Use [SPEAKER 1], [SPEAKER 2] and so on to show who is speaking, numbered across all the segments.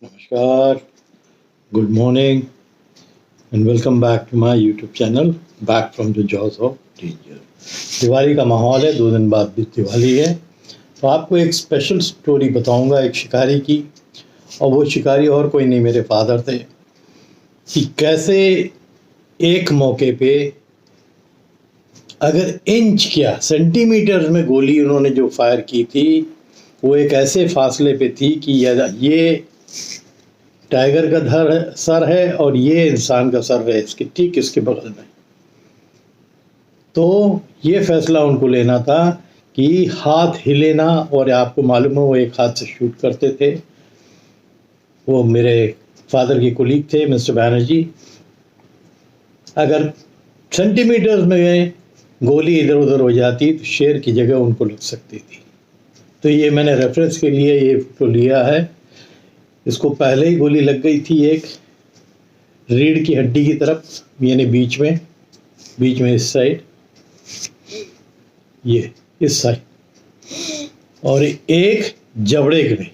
[SPEAKER 1] नमस्कार, good morning and welcome back to my YouTube channel back from the jaws of danger. Diwali का माहौल है, 2 दिन बाद भी दिवाली है, तो आपको एक स्पेशल स्टोरी बताऊंगा एक शिकारी की। और वो शिकारी और कोई नहीं, मेरे फादर थे। कि कैसे एक मौके पे अगर इंच क्या सेंटीमीटर में गोली उन्होंने जो फायर की थी, वो एक ऐसे फासले पे थी कि ये टाइगर का सर है और ये इंसान का सर है इसके ठीक इसके बगल में। तो ये फैसला उनको लेना था कि हाथ हिले ना, और आपको मालूम है वो एक हाथ से शूट करते थे। वो मेरे फादर के कुलीग थे मिस्टर बैनर्जी। अगर सेंटीमीटर्स में गोली इधर उधर हो जाती तो शेर की जगह उनको लग सकती थी। तो ये मैंने रेफरेंस के लिए ये फोटो लिया है। इसको पहले ही गोली लग गई थी एक रीढ़ की हड्डी की तरफ, यानी बीच में इस साइड, ये इस साइड, और एक जबड़े में,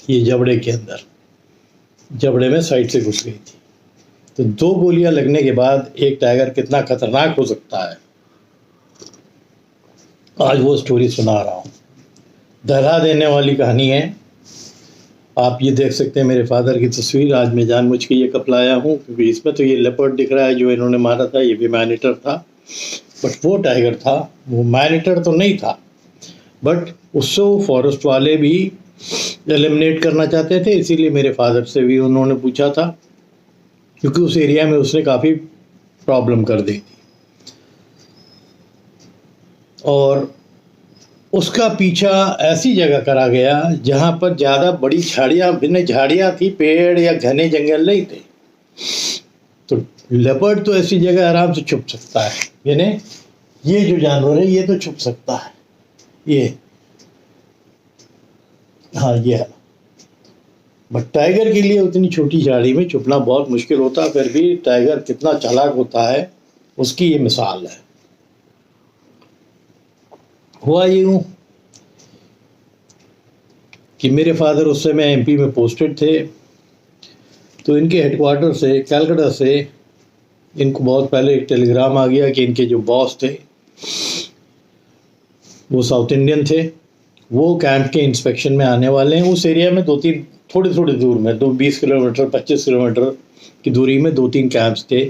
[SPEAKER 1] ये जबड़े के अंदर, जबड़े में साइड से घुस गई थी। तो 2 गोलियां लगने के बाद एक टाइगर कितना खतरनाक हो सकता है, आज वो स्टोरी सुना रहा हूँ। दहला देने वाली कहानी है। आप ये देख सकते हैं मेरे फादर की तस्वीर। आज मैं जानबूझ के ये कप लाया हूँ क्योंकि इसमें तो ये लेपर्ड दिख रहा है जो इन्होंने मारा था, ये भी मैनीटर था, बट वो टाइगर था, वो मैनीटर तो नहीं था। बट उससे वो फॉरेस्ट वाले भी एलिमिनेट करना चाहते थे, इसीलिए मेरे फादर से भी उन्होंने पूछा था, क्योंकि उस एरिया में उसने काफ़ी प्रॉब्लम कर दी थी। और उसका पीछा ऐसी जगह करा गया जहाँ पर ज़्यादा बड़ी झाड़ियाँ थी, पेड़ या घने जंगल नहीं थे। तो लेपर्ड तो ऐसी जगह आराम से छुप सकता है, यानी ये जो जानवर है ये तो छुप सकता है, ये, हाँ ये है। बट टाइगर के लिए उतनी छोटी झाड़ी में छुपना बहुत मुश्किल होता है। फिर भी टाइगर कितना चालाक होता है उसकी ये मिसाल है। हुआ यूँ कि मेरे फादर उस समय एमपी में पोस्टेड थे, तो इनके हेडक्वार्टर से, कलकत्ता से, इनको बहुत पहले एक टेलीग्राम आ गया कि इनके जो बॉस थे वो साउथ इंडियन थे, वो कैंप के इंस्पेक्शन में आने वाले हैं। उस एरिया में 2-3 थोड़ी दूर में 20 किलोमीटर 25 किलोमीटर की दूरी में 2-3 कैंप्स थे।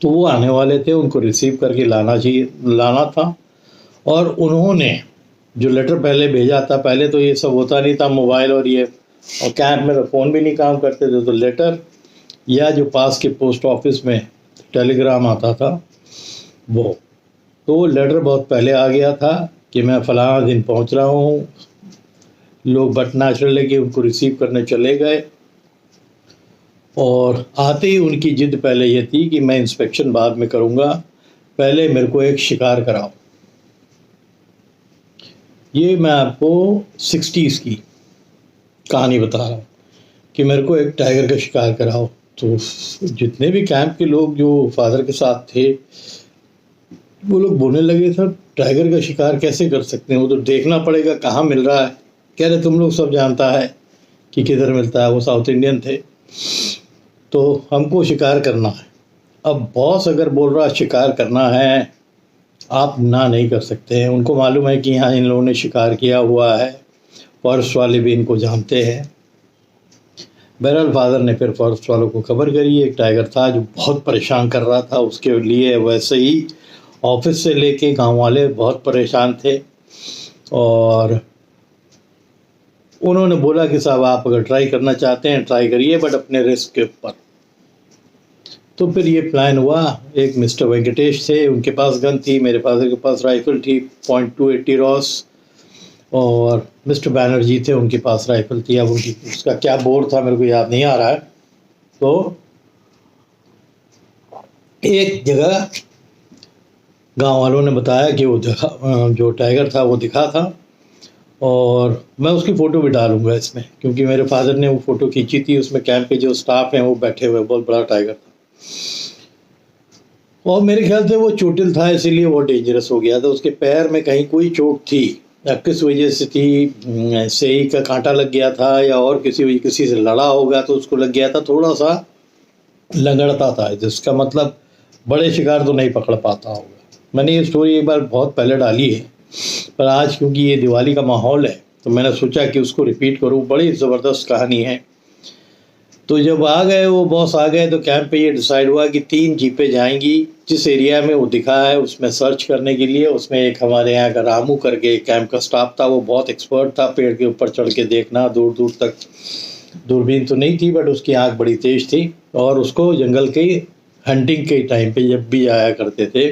[SPEAKER 1] तो वो आने वाले थे, उनको रिसीव करके लाना था। और उन्होंने जो लेटर पहले भेजा था, पहले तो ये सब होता नहीं था मोबाइल और ये, और कैंप में तो फ़ोन भी नहीं काम करते थे, तो लेटर या जो पास के पोस्ट ऑफिस में टेलीग्राम आता था वो लेटर बहुत पहले आ गया था कि मैं फलाना दिन पहुंच रहा हूँ। लोग बट नेचुरल कि उनको रिसीव करने चले गए, और आते ही उनकी जिद पहले ये थी कि मैं इंस्पेक्शन बाद में करूँगा, पहले मेरे को एक शिकार कराओ। ये मैं आपको 60s की कहानी बता रहा हूँ कि मेरे को एक टाइगर का शिकार कराओ। तो जितने भी कैंप के लोग जो फादर के साथ थे वो लोग बोलने लगे, सर टाइगर का शिकार कैसे कर सकते हैं, वो तो देखना पड़ेगा कहाँ मिल रहा है। कह रहे तुम लोग सब जानता है कि किधर मिलता है। वो साउथ इंडियन थे, तो हमको शिकार करना है। अब बॉस अगर बोल रहा शिकार करना है, आप ना नहीं कर सकते हैं। उनको मालूम है कि यहाँ इन लोगों ने शिकार किया हुआ है, फॉरेस्ट वाले भी इनको जानते हैं। बहरहाल फादर ने फिर फॉरेस्ट वालों को खबर करी। एक टाइगर था जो बहुत परेशान कर रहा था, उसके लिए वैसे ही ऑफिस से लेके गांव वाले बहुत परेशान थे, और उन्होंने बोला कि साहब आप अगर ट्राई करना चाहते हैं ट्राई करिए, बट अपने रिस्क के ऊपर। तो फिर ये प्लान हुआ। एक मिस्टर वेंकटेश थे, उनके पास गन थी, मेरे फादर के पास राइफल थी .280 रॉस, और मिस्टर बैनर्जी थे, उनके पास राइफल थी। अब उसका क्या बोर था मेरे को याद नहीं आ रहा है। तो एक जगह गांव वालों ने बताया कि वो जो टाइगर था वो दिखा था, और मैं उसकी फ़ोटो भी डालूंगा इसमें, क्योंकि मेरे फादर ने वो फ़ोटो खींची थी। उसमें कैंप के जो स्टाफ हैं वो बैठे हुए, बहुत बड़ा टाइगर था, और मेरे ख्याल से वो चोटिल था, इसीलिए वो डेंजरस हो गया था। उसके पैर में कहीं कोई चोट थी, अब किस वजह से थी, सही का कांटा लग गया था या और किसी से लड़ा होगा तो उसको लग गया था, थोड़ा सा लंगड़ता था, जिसका मतलब बड़े शिकार तो नहीं पकड़ पाता होगा। मैंने ये स्टोरी एक बार बहुत पहले डाली है, पर आज क्योंकि ये दिवाली का माहौल है तो मैंने सोचा कि उसको रिपीट करूँ। बड़ी ज़बरदस्त कहानी है। तो जब आ गए, वो बॉस आ गए, तो कैंप पे ये डिसाइड हुआ कि 3 जीपें जाएंगी जिस एरिया में वो दिखा है उसमें सर्च करने के लिए। उसमें एक हमारे यहाँ का रामू करके कैंप का स्टाफ था, वो बहुत एक्सपर्ट था पेड़ के ऊपर चढ़ के देखना, दूर दूर तक। दूरबीन तो नहीं थी बट उसकी आँख बड़ी तेज थी, और उसको जंगल के हंटिंग के टाइम पे जब भी आया करते थे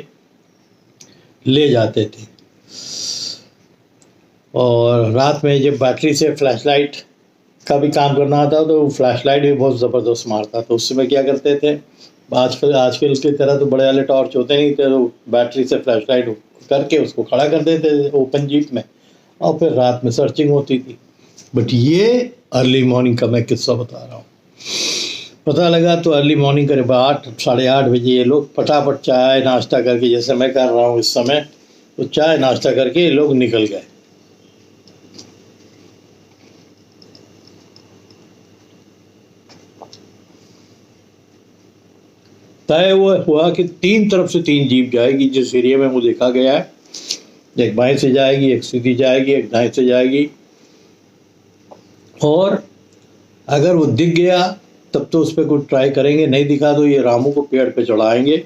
[SPEAKER 1] ले जाते थे। और रात में जब बैटरी से फ्लैशलाइट का भी काम करना आता तो फ्लैशलाइट भी बहुत ज़बरदस्त मारता। तो उस समय क्या करते थे, आजकल की तरह तो बड़े वाले टॉर्च होते नहीं थे, तो बैटरी से फ्लैशलाइट करके उसको खड़ा कर देते थे ओपन जीप में, और फिर रात में सर्चिंग होती थी। बट ये अर्ली मॉर्निंग का मैं किस्सा बता रहा हूँ। पता लगा तो अर्ली मॉर्निंग करीब 8 साढ़े 8 बजे ये लोग फटाफट चाय नाश्ता करके, जैसे मैं कर रहा हूँ इस समय, तो चाय नाश्ता करके ये लोग निकल गए। तय हुआ कि 3 तरफ से 3 जीप जाएगी जिस एरिया में वो देखा गया है। एक बाएं से जाएगी, एक सीधी जाएगी, एक दाएं से जाएगी। और अगर वो दिख गया तब तो उस पर कुछ ट्राई करेंगे, नहीं दिखा तो ये रामू को पेड़ पे चढ़ाएंगे।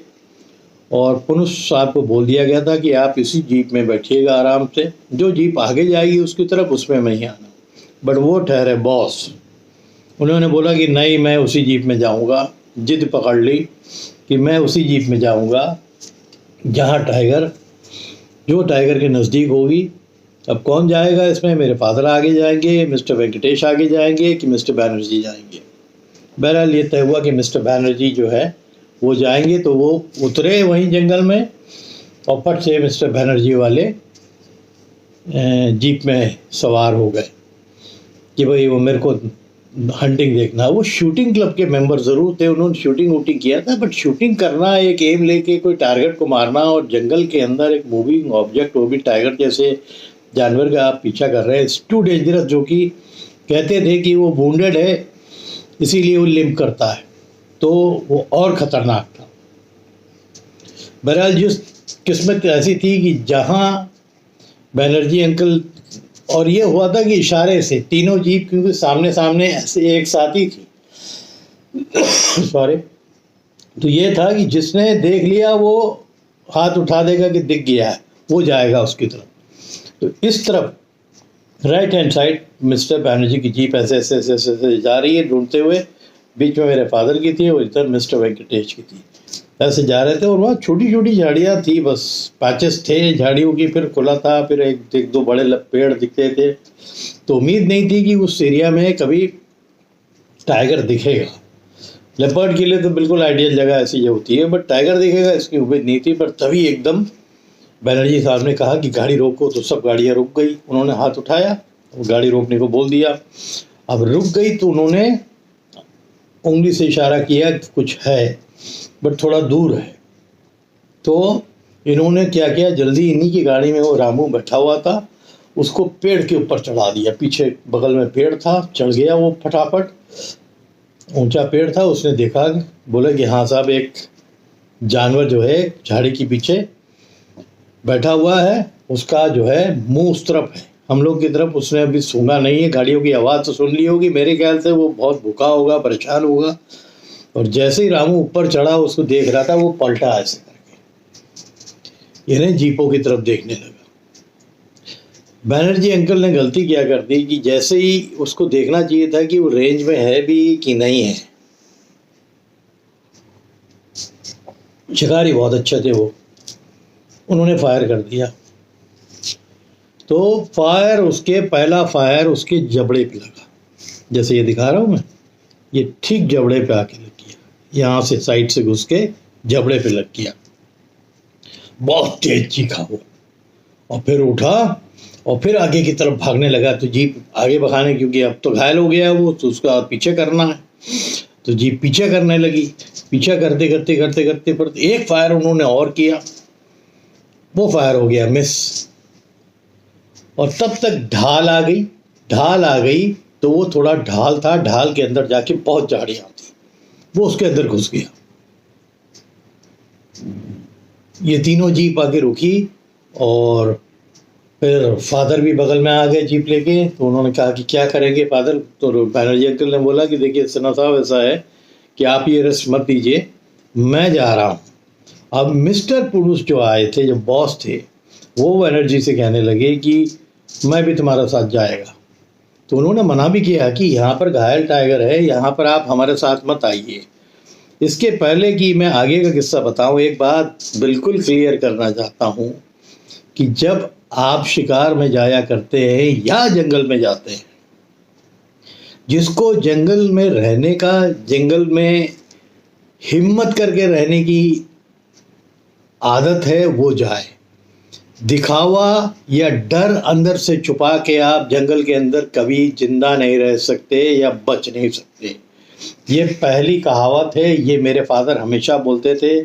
[SPEAKER 1] और पुलिस साहब को बोल दिया गया था कि आप इसी जीप में बैठिएगा आराम से, जो जीप आगे जाएगी उसकी तरफ उसमें नहीं आना। बट वो ठहरे बॉस, उन्होंने बोला कि नहीं, मैं उसी जीप में जाऊंगा। जिद पकड़ ली कि मैं उसी जीप में जाऊंगा जहां जो टाइगर के नज़दीक होगी। अब कौन जाएगा इसमें, मेरे फादर आगे जाएंगे, मिस्टर वेंकटेश आगे जाएंगे कि मिस्टर बैनर्जी जाएंगे। बहरहाल ये तय हुआ कि मिस्टर बैनर्जी जो है वो जाएंगे। तो वो उतरे वहीं जंगल में और फट से मिस्टर बैनर्जी वाले जीप में सवार हो गए कि भाई वो मेरे को हंटिंग देखना। वो शूटिंग क्लब के मेंबर ज़रूर थे, उन्होंने शूटिंग वूटिंग किया था, बट शूटिंग करना, एक एम लेके कोई टारगेट को मारना और जंगल के अंदर एक मूविंग ऑब्जेक्ट, वो भी टाइगर जैसे जानवर का आप पीछा कर रहे हैं, इट्स टू डेंजरस। जो कि कहते थे कि वो वुंडेड है इसीलिए वो लिम्प करता है, तो वो और ख़तरनाक था। बहरहाल जिस किस्मत ऐसी थी कि जहाँ बैनर्जी अंकल, और ये हुआ था कि इशारे से तीनों जीप, क्योंकि सामने सामने ऐसे एक साथ ही थी सॉरी, तो ये था कि जिसने देख लिया वो हाथ उठा देगा कि दिख गया है, वो जाएगा उसकी तरफ। तो इस तरफ right hand side mister Banerjee की जीप ऐसे ऐसे ऐसे ऐसे ऐसे जा रही है ढूंढते हुए। बीच में मेरे फादर की थी और इधर मिस्टर वेंकटेश की थी। ऐसे जा रहे थे और वहाँ छोटी छोटी झाड़ियाँ थी, बस पैचेस थे झाड़ियों की, फिर खुला था, फिर एक दो बड़े पेड़ दिखते थे। तो उम्मीद नहीं थी कि उस एरिया में कभी टाइगर दिखेगा। लेपर्ड के लिए तो बिल्कुल आइडियल जगह ऐसी जो होती है, बट टाइगर दिखेगा इसकी उम्मीद नहीं थी। पर तभी एकदम बैनर्जी साहब ने कहा कि गाड़ी रोको, तो सब गाड़ियाँ रुक गई। उन्होंने हाथ उठाया, गाड़ी रोकने को बोल दिया। अब रुक गई तो उन्होंने उंगली से इशारा किया कि कुछ है बट थोड़ा दूर है। तो इन्होंने क्या किया, जल्दी इन्हीं की गाड़ी में वो रामू बैठा हुआ था, उसको पेड़ के ऊपर चढ़ा दिया। पीछे बगल में पेड़ था, चढ़ गया वो फटाफट। ऊंचा पेड़ था, उसने देखा, बोला कि हाँ साहब, एक जानवर जो है झाड़ी के पीछे बैठा हुआ है, उसका जो है मुंह उस तरफ है, हम लोग की तरफ उसने अभी सूंघा नहीं है। गाड़ियों की आवाज़ तो सुन ली होगी, मेरे ख्याल से वो बहुत भूखा होगा, परेशान होगा। और जैसे ही रामू ऊपर चढ़ा, उसको देख रहा था, वो पलटा ऐसे करके, यानी जीपों की तरफ देखने लगा। बैनर्जी अंकल ने गलती क्या कर दी कि जैसे ही उसको देखना चाहिए था कि वो रेंज में है भी कि नहीं है। शिकारी बहुत अच्छे थे वो, उन्होंने फायर कर दिया। तो पहला फायर उसके जबड़े पे लगा, जैसे ये दिखा रहा हूँ मैं, ये ठीक जबड़े पे आके लग गया, यहाँ से साइड से घुस के जबड़े पे लग गया। बहुत तेज चीखा वो, और फिर उठा और फिर आगे की तरफ भागने लगा। तो जीप आगे भगाने, क्योंकि अब तो घायल हो गया वो, तो उसका पीछे करना है। तो जीप पीछे करने लगी। पीछा करते करते करते करते पर एक फायर उन्होंने और किया, वो फायर हो गया मिस। और तब तक ढाल आ गई। ढाल आ गई तो वो थोड़ा ढाल था, ढाल के अंदर जाके बहुत झाड़ियाँ थी, वो उसके अंदर घुस गया। ये तीनों जीप आके रुकी और फिर फादर भी बगल में आ गए जीप लेके। तो उन्होंने कहा कि क्या करेंगे फादर? तो बैनर्जी अंकल ने बोला कि देखिए सना साहब, ऐसा है कि आप ये रिस्क मत दीजिए, मैं जा रहा हूँ। अब मिस्टर पुरुष जो आए थे, जो बॉस थे, वो बैनर्जी से कहने लगे कि मैं भी तुम्हारा साथ जाएगा। तो उन्होंने मना भी किया कि यहाँ पर घायल टाइगर है, यहाँ पर आप हमारे साथ मत आइए। इसके पहले कि मैं आगे का किस्सा बताऊं, एक बात बिल्कुल क्लियर करना चाहता हूं कि जब आप शिकार में जाया करते हैं या जंगल में जाते हैं, जिसको जंगल में रहने का, जंगल में हिम्मत करके रहने की आदत है, वो जाए। दिखावा या डर अंदर से छुपा के आप जंगल के अंदर कभी जिंदा नहीं रह सकते या बच नहीं सकते। ये पहली कहावत है। ये मेरे फादर हमेशा बोलते थे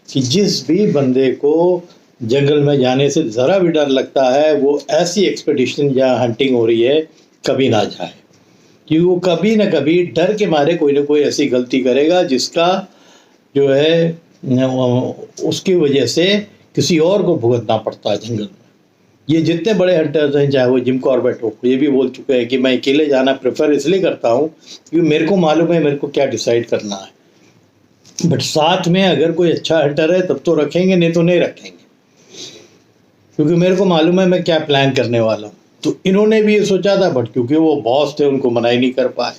[SPEAKER 1] कि जिस भी बंदे को जंगल में जाने से ज़रा भी डर लगता है, वो ऐसी एक्सपेडिशन जहाँ हंटिंग हो रही है कभी ना जाए, क्योंकि वो कभी ना कभी डर के मारे कोई ना कोई ऐसी गलती करेगा जिसका जो है उसकी वजह से किसी और को भुगतना पड़ता है जंगल में। ये जितने बड़े हंटर्स हैं, चाहे वो जिम कॉर्बेट हो, ये भी बोल चुके हैं कि मैं अकेले जाना प्रेफर इसलिए करता हूँ क्योंकि मेरे को मालूम है मेरे को क्या डिसाइड करना है। बट साथ में अगर कोई अच्छा हंटर है तब तो रखेंगे, नहीं तो नहीं रखेंगे, क्योंकि मेरे को मालूम है मैं क्या प्लान करने वाला हूँ। तो इन्होंने भी ये सोचा था, बट क्योंकि वो बॉस थे उनको मना ही नहीं कर पाए।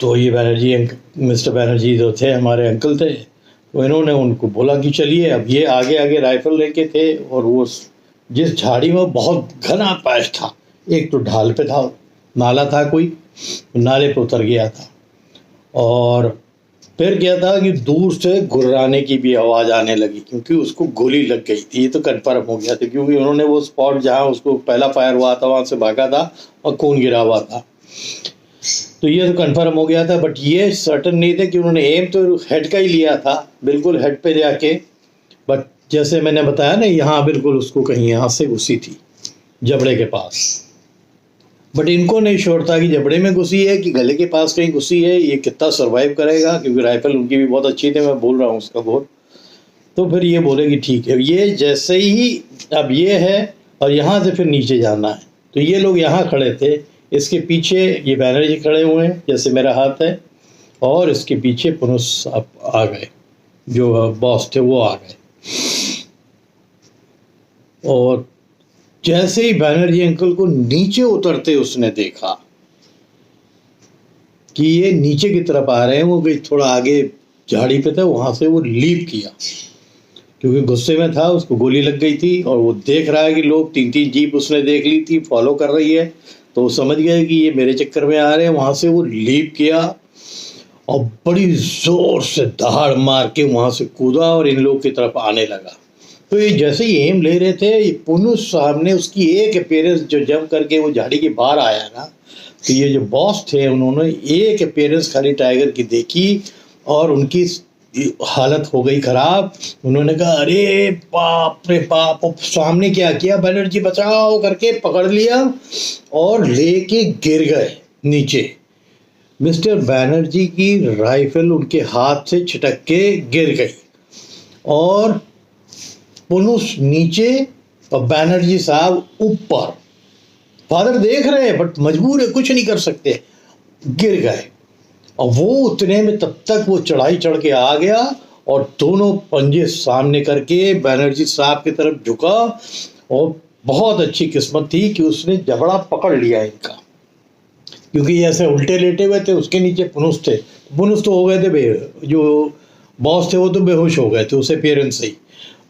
[SPEAKER 1] तो ये बैनर्जी मिस्टर बैनर्जी जो थे, हमारे अंकल थे, तो इन्होंने उनको बोला कि चलिए। अब ये आगे आगे राइफल लेके थे और वो जिस झाड़ी में बहुत घना पैच था, एक तो ढाल पे था, नाला था, कोई नाले पे उतर गया था। और फिर क्या था कि दूर से गुर्राने की भी आवाज़ आने लगी, क्योंकि उसको गोली लग गई थी। ये तो कन्फर्म हो गया था, क्योंकि उन्होंने वो स्पॉट जहाँ उसको पहला फायर हुआ था वहाँ से भागा था और खून गिरा हुआ था। तो ये तो कंफर्म हो गया था, बट ये सर्टन नहीं थे कि उन्होंने एम तो हेड का ही लिया था, बिल्कुल हेड पे जाके। बट जैसे मैंने बताया ना, यहाँ बिल्कुल उसको कहीं यहाँ से घुसी थी, जबड़े के पास। बट इनको नहीं श्योर था कि जबड़े में घुसी है कि गले के पास कहीं घुसी है, ये कितना सर्वाइव करेगा, क्योंकि राइफल उनकी भी बहुत अच्छी थी, मैं बोल रहा हूँ उसका बहुत। तो फिर ये बोले कि ठीक है, ये जैसे ही अब ये है और यहाँ से फिर नीचे जाना है। तो ये लोग यहाँ खड़े थे, इसके पीछे ये बैनर्जी खड़े हुए हैं जैसे मेरा हाथ है, और इसके पीछे पुनः आ गए, जो बॉस थे वो आ गए। और जैसे ही बैनर्जी अंकल को नीचे उतरते उसने देखा कि ये नीचे की तरफ आ रहे हैं, वो थोड़ा आगे झाड़ी पे था, वहाँ से वो लीप किया, क्योंकि गुस्से में था, उसको गोली लग गई थी। और वो देख रहा है कि लोग 3-3 जीप उसने देख ली थी फॉलो कर रही है, तो वो समझ गए कि ये मेरे चक्कर में आ रहे हैं। वहाँ से वो लीप किया और बड़ी ज़ोर से दहाड़ मार के वहाँ से कूदा और इन लोग की तरफ आने लगा। तो ये जैसे ही एम ले रहे थे, ये पुनुष साहब ने उसकी एक अपीयरेंस जो जंप करके वो झाड़ी के बाहर आया ना, तो ये जो बॉस थे उन्होंने एक अपीयरेंस खाली टाइगर की देखी और उनकी हालत हो गई खराब। उन्होंने कहा अरे बाप रे बाप। और सामने क्या किया, बैनर्जी बचाओ करके पकड़ लिया और लेके गिर गए नीचे। मिस्टर बैनर्जी की राइफल उनके हाथ से छिटक के गिर गई और पुनुष नीचे और बैनर्जी साहब ऊपर। फादर देख रहे हैं बट मजबूर है, कुछ नहीं कर सकते, गिर गए। और वो उतने में तब तक वो चढ़ाई चढ़ के आ गया और दोनों पंजे सामने करके बैनर्जी साहब की तरफ झुका। और बहुत अच्छी किस्मत थी कि उसने जबड़ा पकड़ लिया इनका, क्योंकि ऐसे उल्टे लेटे हुए थे, उसके नीचे पुनुष थे। पुनुष तो हो गए थे, जो बॉस थे वो तो बेहोश हो गए थे उसे पेरेंट्स से ही।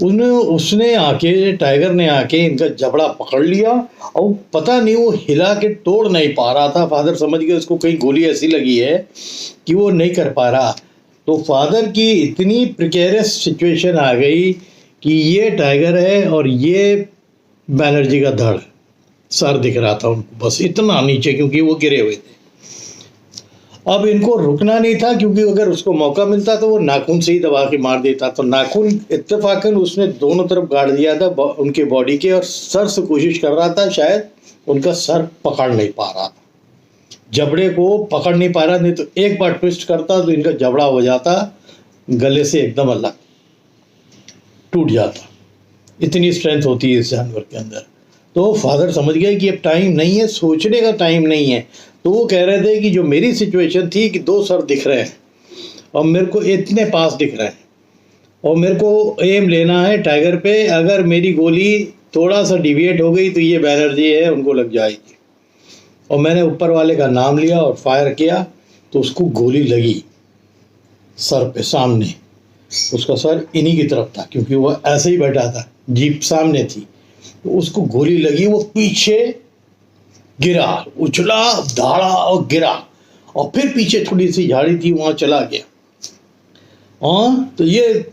[SPEAKER 1] उसने आके, टाइगर ने आके इनका जबड़ा पकड़ लिया और पता नहीं वो हिला के तोड़ नहीं पा रहा था। फादर समझ गए उसको कहीं गोली ऐसी लगी है कि वो नहीं कर पा रहा। तो फादर की इतनी प्रिकेरियस सिचुएशन आ गई कि ये टाइगर है और ये बैनर्जी का धड़, सर दिख रहा था उनको, बस इतना नीचे, क्योंकि वो गिरे हुए थे। अब इनको रुकना नहीं था, क्योंकि अगर उसको मौका मिलता तो वो नाखून से ही दबा के मार देता। तो नाखून इत्तेफाकन उसने दोनों तरफ गाड़ दिया था उनके बॉडी के, और सर से कोशिश कर रहा था, शायद उनका सर पकड़ नहीं पा रहा था, जबड़े को पकड़ नहीं पा रहा। नहीं तो एक बार ट्विस्ट करता तो इनका जबड़ा हो जाता गले से एकदम अलग, टूट जाता। इतनी स्ट्रेंथ होती है इस जानवर के अंदर। तो फादर समझ गए कि अब टाइम नहीं है, सोचने का टाइम नहीं है। तो वो कह रहे थे कि जो मेरी सिचुएशन थी कि 2 सर दिख रहे हैं और मेरे को इतने पास दिख रहे हैं, और मेरे को एम लेना है टाइगर पे। अगर मेरी गोली थोड़ा सा डिविएट हो गई तो ये बैनर्जी है, उनको लग जाएगी। और मैंने ऊपर वाले का नाम लिया और फायर किया, तो उसको गोली लगी सर पे, सामने। उसका सर इन्हीं की तरफ था, क्योंकि वो ऐसे ही बैठा था, जीप सामने थी। तो उसको गोली लगी, वो पीछे गिरा, उछला, दौड़ा और गिरा, और फिर पीछे थोड़ी सी झाड़ी थी, वहाँ चला गया। हाँ, तो ये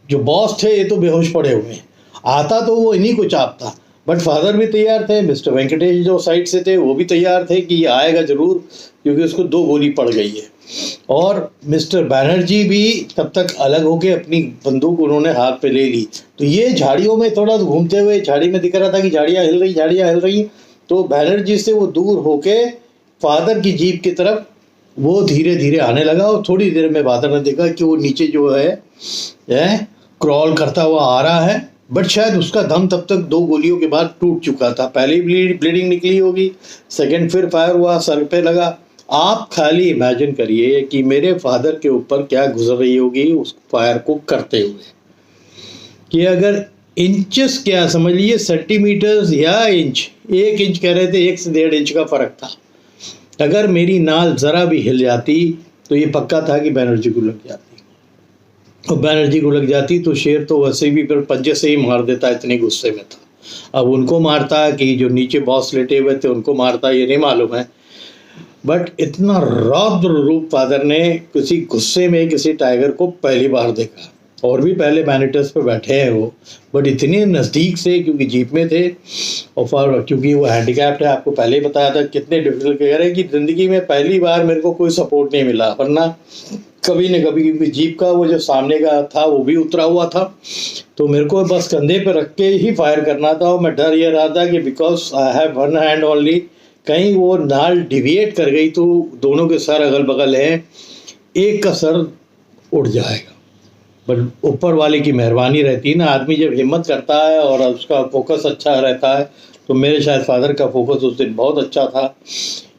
[SPEAKER 1] जो बॉस थे ये तो बेहोश पड़े हुए हैं। आता तो वो इन्हीं को चापता, बट फादर भी तैयार थे, मिस्टर वेंकटेश जो साइड से थे वो भी तैयार थे कि ये आएगा ज़रूर, क्योंकि उसको 2 गोली पड़ गई है। और मिस्टर बैनर्जी भी तब तक अलग होके अपनी बंदूक उन्होंने हाथ पे ले ली। तो ये झाड़ियों में थोड़ा घूमते हुए, झाड़ी में दिख रहा था कि झाड़ियाँ हिल रही। तो बैनर्जी से वो दूर होके फादर की जीप की तरफ वो धीरे धीरे आने लगा, और थोड़ी देर में फादर ने देखा कि वो नीचे जो है क्रॉल करता हुआ आ रहा है। बट शायद उसका दम तब तक 2 गोलियों के बाद टूट चुका था। पहले ही ब्लीडिंग निकली होगी, सेकंड फिर फायर हुआ, सर पे लगा। आप खाली इमेजिन करिए कि मेरे फादर के ऊपर क्या गुजर रही होगी उस फायर को करते हुए, कि अगर इंचेस, क्या समझ लीजिए सेंटीमीटर्स या इंच, 1 इंच कह रहे थे, 1 से 1.5 इंच का फ़र्क था। अगर मेरी नाल ज़रा भी हिल जाती तो ये पक्का था कि बैनर्जी को लग जाती, और बैनर्जी को लग जाती तो शेर तो वैसे भी फिर पंजे से ही मार देता, इतने गुस्से में था। अब उनको मारता कि जो नीचे बॉस लेटे हुए थे उनको मारता, ये नहीं मालूम है। बट इतना रौद्र रूप फादर ने किसी गुस्से में किसी टाइगर को पहली बार देखा। और भी पहले मैनिटस पे बैठे हैं वो, बट इतने नज़दीक से, क्योंकि जीप में थे, और क्योंकि वो हैंडीकैप्ड है, आपको पहले ही बताया था कितने डिफिकल्ट कह रहे हैं कि ज़िंदगी में पहली बार मेरे को कोई सपोर्ट नहीं मिला, वरना कभी न कभी, क्योंकि जीप का वो जो सामने का था वो भी उतरा हुआ था, तो मेरे को बस कंधे पे रख के ही फायर करना था। और मैं डर ये रहा था कि because I have 1 hand only, कहीं वो नाल डिविएट कर गई तो दोनों के सर अगल बगल हैं, एक का सर उड़ जाएगा। बट ऊपर वाले की मेहरबानी रहती है ना, आदमी जब हिम्मत करता है और उसका फोकस अच्छा रहता है। तो मेरे शायद फादर का फोकस उस दिन बहुत अच्छा था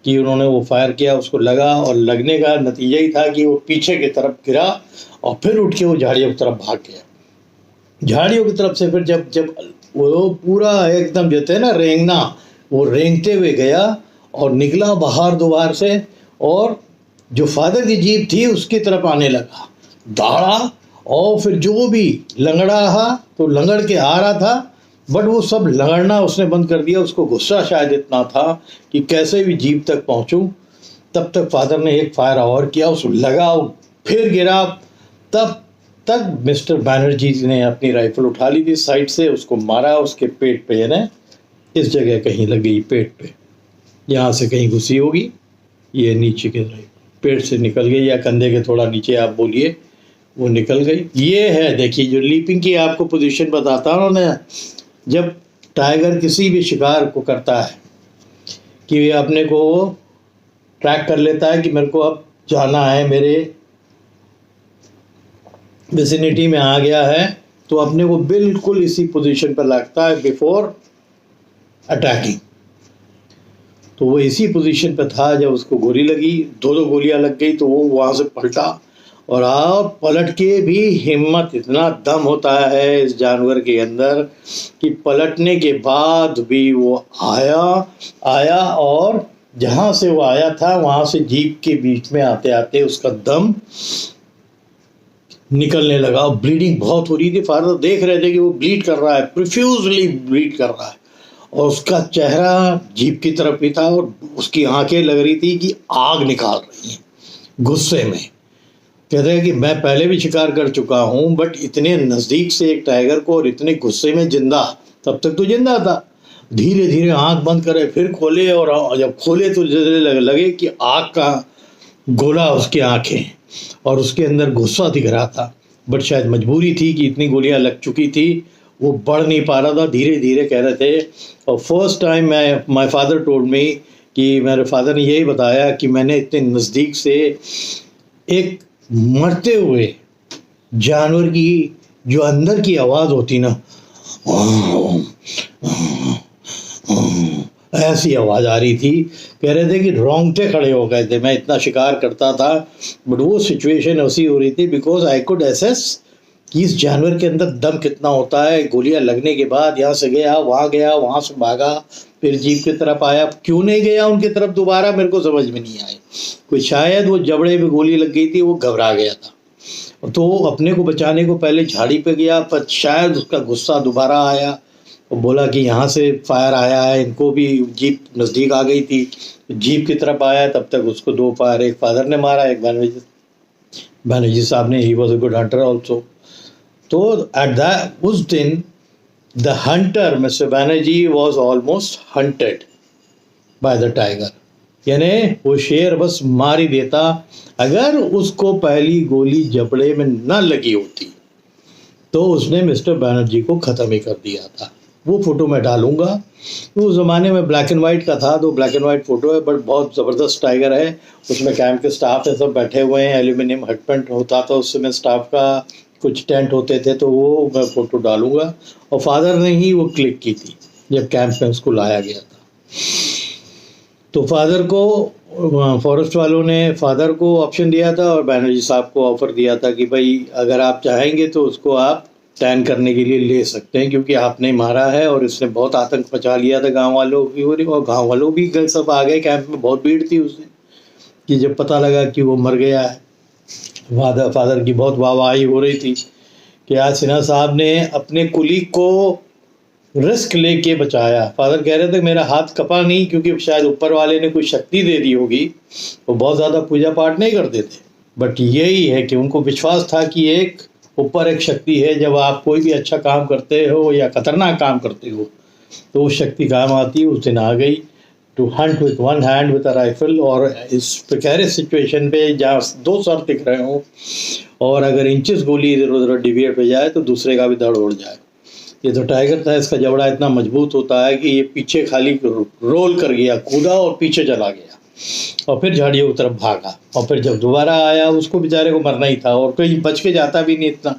[SPEAKER 1] कि उन्होंने वो फायर किया, उसको लगा, और लगने का नतीजा ही था कि वो पीछे की तरफ गिरा और फिर उठ के वो झाड़ियों की तरफ भाग गया। झाड़ियों की तरफ से फिर जब वो पूरा एकदम जो थे ना रेंगना, वो रेंगते हुए गया और निकला बाहर दोबार से, और जो फादर की जीप थी उसकी तरफ आने लगा, दौड़ा। और फिर जो भी लंगड़ा रहा तो लंगड़ के आ रहा था, बट वो सब लंगड़ना उसने बंद कर दिया। उसको गुस्सा शायद इतना था कि कैसे भी जीप तक पहुंचूं। तब तक फादर ने एक फायर और किया, उसको लगा, फिर गिरा। तब तक मिस्टर बैनर्जी ने अपनी राइफल उठा ली थी साइड से, उसको मारा, उसके पेट पे, यानी इस जगह कहीं लग गई, पेट पे, यहाँ से कहीं घुसी होगी, ये नीचे के पेट से निकल गई, या कंधे के थोड़ा नीचे आप बोलिए, वो निकल गई। ये है, देखिए, जो लीपिंग की आपको पोजीशन बताता हूँ ना, जब टाइगर किसी भी शिकार को करता है कि अपने को ट्रैक कर लेता है कि मेरे को अब जाना है, मेरे विसिनिटी में आ गया है, तो अपने को बिल्कुल इसी पोजीशन पर लगता है बिफोर अटैकिंग। तो वो इसी पोजीशन पर था जब उसको गोली लगी, 2 गोलियां लग गई, तो वो वहाँ से पलटा, और आप पलट के भी हिम्मत, इतना दम होता है इस जानवर के अंदर कि पलटने के बाद भी वो आया और जहाँ से वो आया था वहाँ से जीप के बीच में आते आते उसका दम निकलने लगा। ब्लीडिंग बहुत हो रही थी, फादर देख रहे थे कि वो ब्लीड कर रहा है, प्रोफ्यूजली ब्लीड कर रहा है, और उसका चेहरा जीप की तरफ ही था, और उसकी आंखें लग रही थी कि आग निकाल रही हैं गुस्से में। कहते हैं कि मैं पहले भी शिकार कर चुका हूँ, बट इतने नज़दीक से एक टाइगर को और इतने गुस्से में जिंदा, तब तक तो जिंदा था, धीरे धीरे आंख बंद करे, फिर खोले, और जब खोले तो लगे कि आग का गोला उसकी आंखें, और उसके अंदर गुस्सा दिख रहा था, बट शायद मजबूरी थी कि इतनी गोलियां लग चुकी थी, वो बढ़ नहीं पा रहा था, धीरे धीरे कह रहे थे। और first time my father told me कि मेरे फादर ने यही बताया कि मैंने इतने नज़दीक से एक मरते हुए जानवर की जो अंदर की आवाज़ होती ना, ऐसी आवाज़ आ रही थी। कह रहे थे कि रोंगटे खड़े हो गए थे, मैं इतना शिकार करता था, बट वो सिचुएशन ऐसी हो रही थी बिकॉज आई कुड एसेस कि इस जानवर के अंदर दम कितना होता है। गोलियां लगने के बाद यहाँ से गया, वहाँ से भागा, फिर जीप की तरफ आया। क्यों नहीं गया उनकी तरफ दोबारा, मेरे को समझ में नहीं आया। कोई शायद वो जबड़े में गोली लग गई थी, वो घबरा गया था, तो अपने को बचाने को पहले झाड़ी पे गया, पर शायद उसका गुस्सा दोबारा आया और बोला कि यहाँ से फायर आया है। इनको भी जीप नज़दीक आ गई थी, जीप की तरफ आया, तब तक उसको 2 फायर, एक फादर ने मारा, एक बैनर्जी साहब ने। He was a good hunter also. तो एट दैट उस दिन the hunter mister Banerjee was almost hunted by the tiger, यानी वो शेर बस मार ही देता अगर उसको पहली गोली जबड़े में न लगी होती, तो उसने मिस्टर बैनर्जी को ख़त्म ही कर दिया था। वो फ़ोटो मैं डालूंगा। उस ज़माने में ब्लैक एंड वाइट का था, तो ब्लैक एंड वाइट फ़ोटो है, बट बहुत ज़बरदस्त टाइगर है। उसमें कैंप के स्टाफ है, सब बैठे हुए हैं, एल्यूमिनियम हट पेंट होता था उस समय, स्टाफ का कुछ टेंट होते थे, तो वो मैं फ़ोटो डालूंगा। और फादर ने ही वो क्लिक की थी जब कैंप में उसको लाया गया था। तो फादर को फॉरेस्ट वालों ने फादर को ऑप्शन दिया था और बैनर्जी साहब को ऑफ़र दिया था कि भाई अगर आप चाहेंगे तो उसको आप टैन करने के लिए ले सकते हैं, क्योंकि आपने मारा है और इसने बहुत आतंक मचा लिया था गांव वालों की। और गांव वालों भी सब आ गए, कैंप में बहुत भीड़ थी उस दिन कि जब पता लगा कि वो मर गया है। फादर की बहुत वाहवाही हो रही थी कि आज सिन्हा साहब ने अपने कुली को रिस्क लेके बचाया। फादर कह रहे थे मेरा हाथ कपा नहीं, क्योंकि शायद ऊपर वाले ने कोई शक्ति दे दी होगी। वो बहुत ज़्यादा पूजा पाठ नहीं करते थे, बट यही है कि उनको विश्वास था कि एक ऊपर एक शक्ति है। जब आप कोई भी अच्छा काम करते हो या खतरनाक काम करते हो तो वो शक्ति काम आती है। उस दिन आ गई to hunt with one hand with a rifle, और इस प्रिकेरियस सिचुएशन पे जहाँ 2 सर दिख रहे हो और अगर इंचेस गोली इधर उधर डिविएट हो जाए तो दूसरे का भी धड़ उड़ जाए। ये तो टाइगर था, इसका जबड़ा इतना मजबूत होता है कि ये पीछे खाली रोल कर गया, कूदा और पीछे चला गया और फिर झाड़ियों की तरफ भागा। और फिर जब दोबारा आया उसको बेचारे को मरना ही था, और कहीं बच के जाता भी नहीं इतना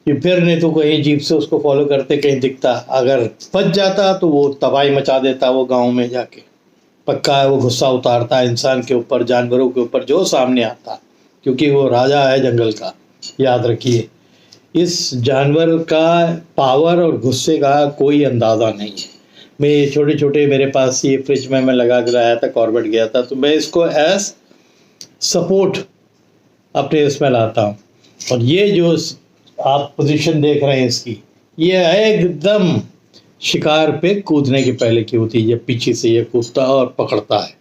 [SPEAKER 1] कि फिर नहीं तो कहीं जीप से उसको फॉलो करते कहीं दिखता। अगर बच जाता तो वो तबाही मचा देता वो गांव में जाके। पक्का है वो गुस्सा उतारता है इंसान के ऊपर, जानवरों के ऊपर जो सामने आता, क्योंकि वो राजा है जंगल का। याद रखिए, इस जानवर का पावर और गुस्से का कोई अंदाज़ा नहीं है। मैं छोटे छोटे मेरे पास ये फ्रिज में मैं लगा के लाया था, कॉर्बेट गया था, तो मैं इसको एज सपोर्ट अपने इसमें लाता हूँ। और ये जो आप पोजीशन देख रहे हैं इसकी, ये एकदम शिकार पे कूदने के पहले की होती है, जब पीछे से ये कूदता और पकड़ता है।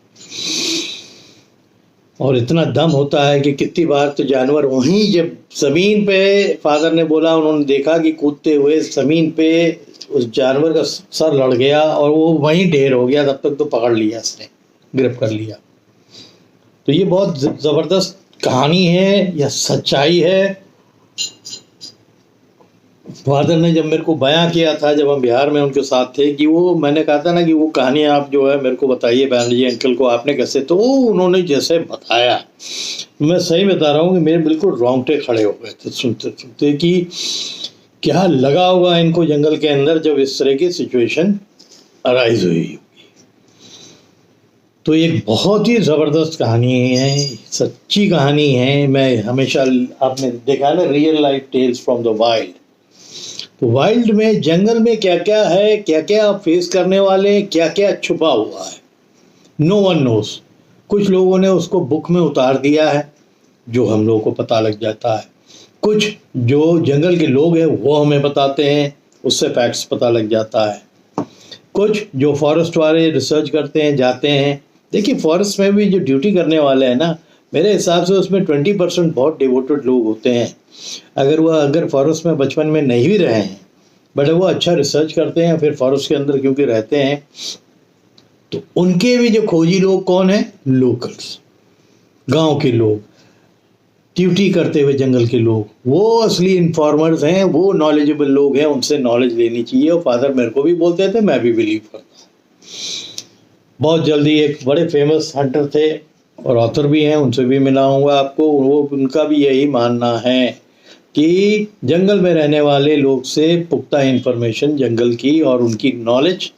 [SPEAKER 1] और इतना दम होता है कि कितनी बार तो जानवर वहीं जब ज़मीन पे, फादर ने बोला उन्होंने देखा कि कूदते हुए ज़मीन पे उस जानवर का सर लड़ गया और वो वहीं ढेर हो गया, तब तक तो पकड़ लिया इसने, ग्रिप कर लिया। तो ये बहुत ज़बरदस्त कहानी है या सच्चाई है। फादर ने जब मेरे को बयां किया था, जब हम बिहार में उनके साथ थे, कि वो मैंने कहा था ना कि वो कहानी आप जो है मेरे को बताइए बैनर्जी अंकल को आपने कैसे, तो उन्होंने जैसे बताया, मैं सही बता रहा हूँ कि मेरे बिल्कुल रोंगटे खड़े हो गए थे सुनते सुनते कि क्या लगा होगा इनको जंगल के अंदर जब इस तरह की सिचुएशन अराइज हुई। तो एक बहुत ही ज़बरदस्त कहानी है, सच्ची कहानी है। मैं हमेशा, आपने देखा ना real life tales from the wild, तो वाइल्ड में जंगल में क्या क्या है, क्या क्या आप फेस करने वाले, क्या क्या छुपा हुआ है, नो वन नोस। कुछ लोगों ने उसको बुक में उतार दिया है जो हम लोगों को पता लग जाता है, कुछ जो जंगल के लोग हैं वो हमें बताते हैं, उससे फैक्ट्स पता लग जाता है। कुछ जो फॉरेस्ट वाले रिसर्च करते हैं, जाते हैं। देखिए फॉरेस्ट में भी जो ड्यूटी करने वाले हैं ना, मेरे हिसाब से उसमें 20% बहुत डिवोटेड लोग होते हैं। अगर फॉरेस्ट में बचपन में नहीं भी रहे हैं, बट वो अच्छा रिसर्च करते हैं, फिर फॉरेस्ट के अंदर क्योंकि रहते हैं, तो उनके भी जो खोजी लोग कौन है, लोकल्स। गांव के लोग, ड्यूटी करते हुए जंगल के लोग, वो असली इन्फॉर्मर्स हैं, वो नॉलेजेबल लोग हैं, उनसे नॉलेज लेनी चाहिए। और फादर मेरे को भी बोलते थे, मैं भी बिलीव करता हूँ। बहुत जल्दी एक बड़े फेमस हंटर थे और ऑथर भी हैं, उनसे भी मिलाऊंगा आपको। वो उनका भी यही मानना है कि जंगल में रहने वाले लोग से पुख्ता इन्फॉर्मेशन जंगल की और उनकी नॉलेज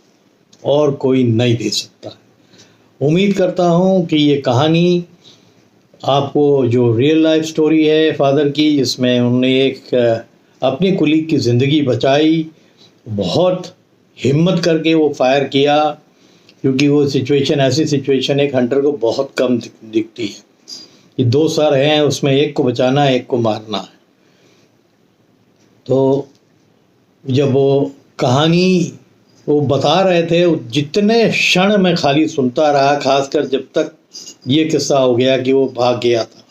[SPEAKER 1] और कोई नहीं दे सकता। उम्मीद करता हूँ कि ये कहानी आपको, जो रियल लाइफ स्टोरी है फादर की, जिसमें उन्होंने एक अपनी कुलीग की ज़िंदगी बचाई, बहुत हिम्मत करके वो फायर किया, क्योंकि वो सिचुएशन, ऐसी सिचुएशन एक हंटर को बहुत कम दिखती है कि दो सर हैं, उसमें एक को बचाना है, एक को मारना है। तो जब वो कहानी वो बता रहे थे, जितने क्षण मैं खाली सुनता रहा, खासकर जब तक ये किस्सा हो गया कि वो भाग गया था,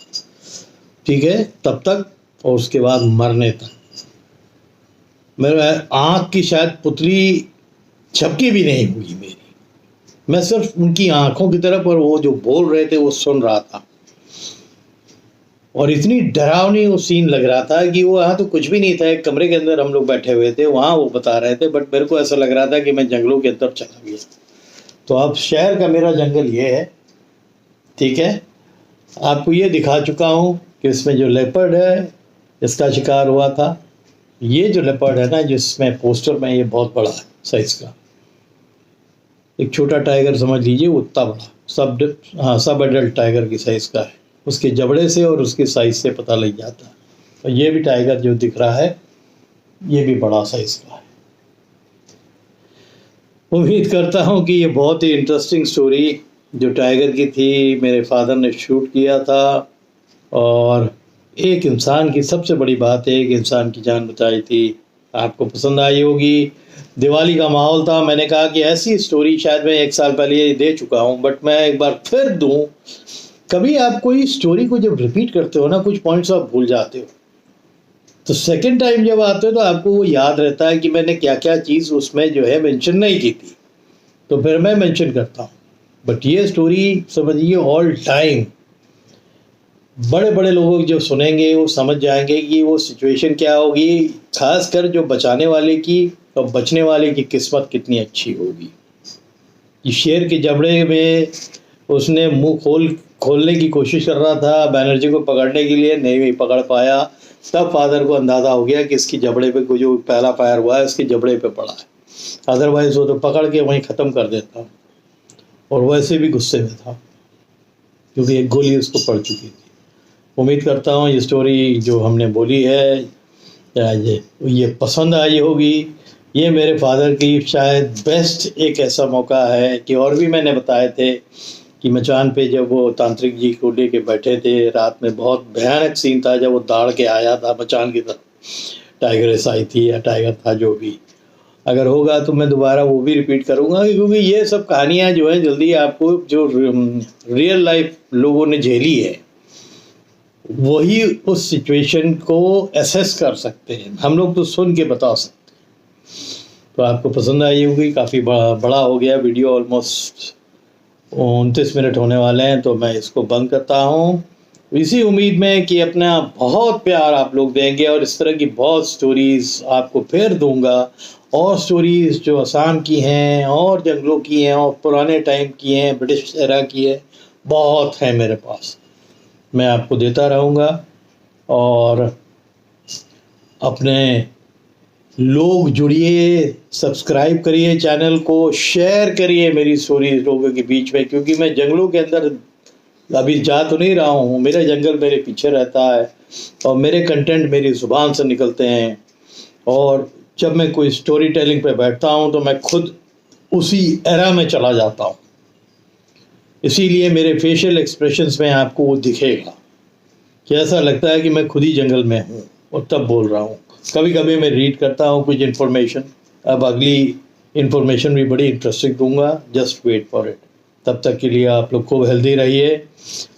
[SPEAKER 1] ठीक है, तब तक, और उसके बाद मरने तक मेरे आँख की शायद पुतली झपकी भी नहीं हुई मेरी। मैं सिर्फ उनकी आंखों की तरफ, और वो जो बोल रहे थे वो सुन रहा था। और इतनी डरावनी वो सीन लग रहा था कि वो वहाँ तो कुछ भी नहीं था, एक कमरे के अंदर हम लोग बैठे हुए थे, वहाँ वो बता रहे थे, बट मेरे को ऐसा लग रहा था कि मैं जंगलों के अंदर चला गया। तो अब शहर का मेरा जंगल ये है, ठीक है। आपको ये दिखा चुका हूँ कि इसमें जो लेपर्ड है, इसका शिकार हुआ था। ये जो लेपर्ड है ना, जिसमें पोस्टर में, ये बहुत बड़ा है साइज़ का, एक छोटा टाइगर समझ लीजिए, उतना बड़ा सब एडल्ट टाइगर की साइज़ का है। उसके जबड़े से और उसके साइज़ से पता लग जाता है। और ये भी टाइगर जो दिख रहा है, ये भी बड़ा साइज़ का है। उम्मीद करता हूँ कि ये बहुत ही इंटरेस्टिंग स्टोरी जो टाइगर की थी, मेरे फादर ने शूट किया था, और एक इंसान की, सबसे बड़ी बात है, एक इंसान की जान बचाई थी, आपको पसंद आई होगी। दिवाली का माहौल था, मैंने कहा कि ऐसी स्टोरी शायद मैं 1 साल पहले दे चुका हूँ, बट मैं एक बार फिर दूँ। कभी आप कोई स्टोरी को जब रिपीट करते हो ना, कुछ पॉइंट्स आप भूल जाते हो, तो सेकंड टाइम जब आते हो तो आपको वो याद रहता है कि मैंने क्या क्या चीज़ उसमें जो है मेंशन नहीं की थी, तो फिर मैं मेंशन करता हूँ। बट ये स्टोरी समझिए ऑल टाइम, बड़े बड़े लोग जो सुनेंगे वो समझ जाएंगे कि वो सिचुएशन क्या होगी, खासकर जो बचाने वाले की और बचने वाले की किस्मत कितनी अच्छी होगी। कि शेर के जबड़े में उसने मुंह खोलने की कोशिश कर रहा था बैनर्जी को पकड़ने के लिए, नहीं पकड़ पाया। तब फादर को अंदाज़ा हो गया कि इसकी जबड़े पे जो पहला फायर हुआ है, इसके जबड़े पे पड़ा है, अदरवाइज वो तो पकड़ के वहीं ख़त्म कर देता। और वैसे भी गुस्से में था क्योंकि एक गोली उसको पड़ चुकी थी। उम्मीद करता हूँ ये स्टोरी जो हमने बोली है ये पसंद आई होगी। ये मेरे फादर की शायद बेस्ट एक ऐसा मौका है कि, और भी मैंने बताए थे कि मचान पे जब वो तांत्रिक जी को लेके बैठे थे रात में, बहुत भयानक सीन था जब वो दाड़ के आया था मचान की तरफ, टाइगरेस आई थी या टाइगर था जो भी। अगर होगा तो मैं दोबारा वो भी रिपीट करूँगा, क्योंकि ये सब कहानियाँ जो है जल्दी आपको जो रियल लाइफ लोगों ने झेली है वही उस सिचुएशन को एसेस कर सकते हैं, हम लोग तो सुन के बता सकते हैं। तो आपको पसंद आई होगी। काफ़ी बड़ा हो गया वीडियो, ऑलमोस्ट 29 मिनट होने वाले हैं, तो मैं इसको बंद करता हूँ इसी उम्मीद में कि अपना बहुत प्यार आप लोग देंगे और इस तरह की बहुत स्टोरीज़ आपको फिर दूंगा। और स्टोरीज़ जो आसाम की हैं और जंगलों की हैं और पुराने टाइम की हैं, ब्रिटिश एरा की है, बहुत है मेरे पास, मैं आपको देता रहूँगा। और अपने लोग जुड़िए, सब्सक्राइब करिए चैनल को, शेयर करिए मेरी स्टोरी लोगों के बीच में, क्योंकि मैं जंगलों के अंदर अभी जा तो नहीं रहा हूँ, मेरा जंगल मेरे पीछे रहता है और मेरे कंटेंट मेरी ज़ुबान से निकलते हैं। और जब मैं कोई स्टोरी टेलिंग पे बैठता हूँ तो मैं खुद उसी एरा में चला जाता हूँ, इसीलिए मेरे फेशियल एक्सप्रेशंस में आपको वो दिखेगा कि ऐसा लगता है कि मैं खुद ही जंगल में हूँ और तब बोल रहा हूँ। कभी कभी मैं रीड करता हूँ कुछ इन्फॉर्मेशन, अब अगली इन्फॉर्मेशन भी बड़ी इंटरेस्टिंग दूंगा, जस्ट वेट फॉर इट। तब तक के लिए आप लोग खूब हेल्दी रहिए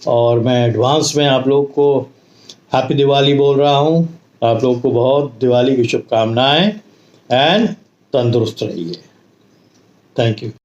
[SPEAKER 1] और मैं एडवांस में आप लोग को हैप्पी दिवाली बोल रहा हूँ। आप लोग को बहुत दिवाली की शुभकामनाएं एंड तंदुरुस्त रहिए। Thank you.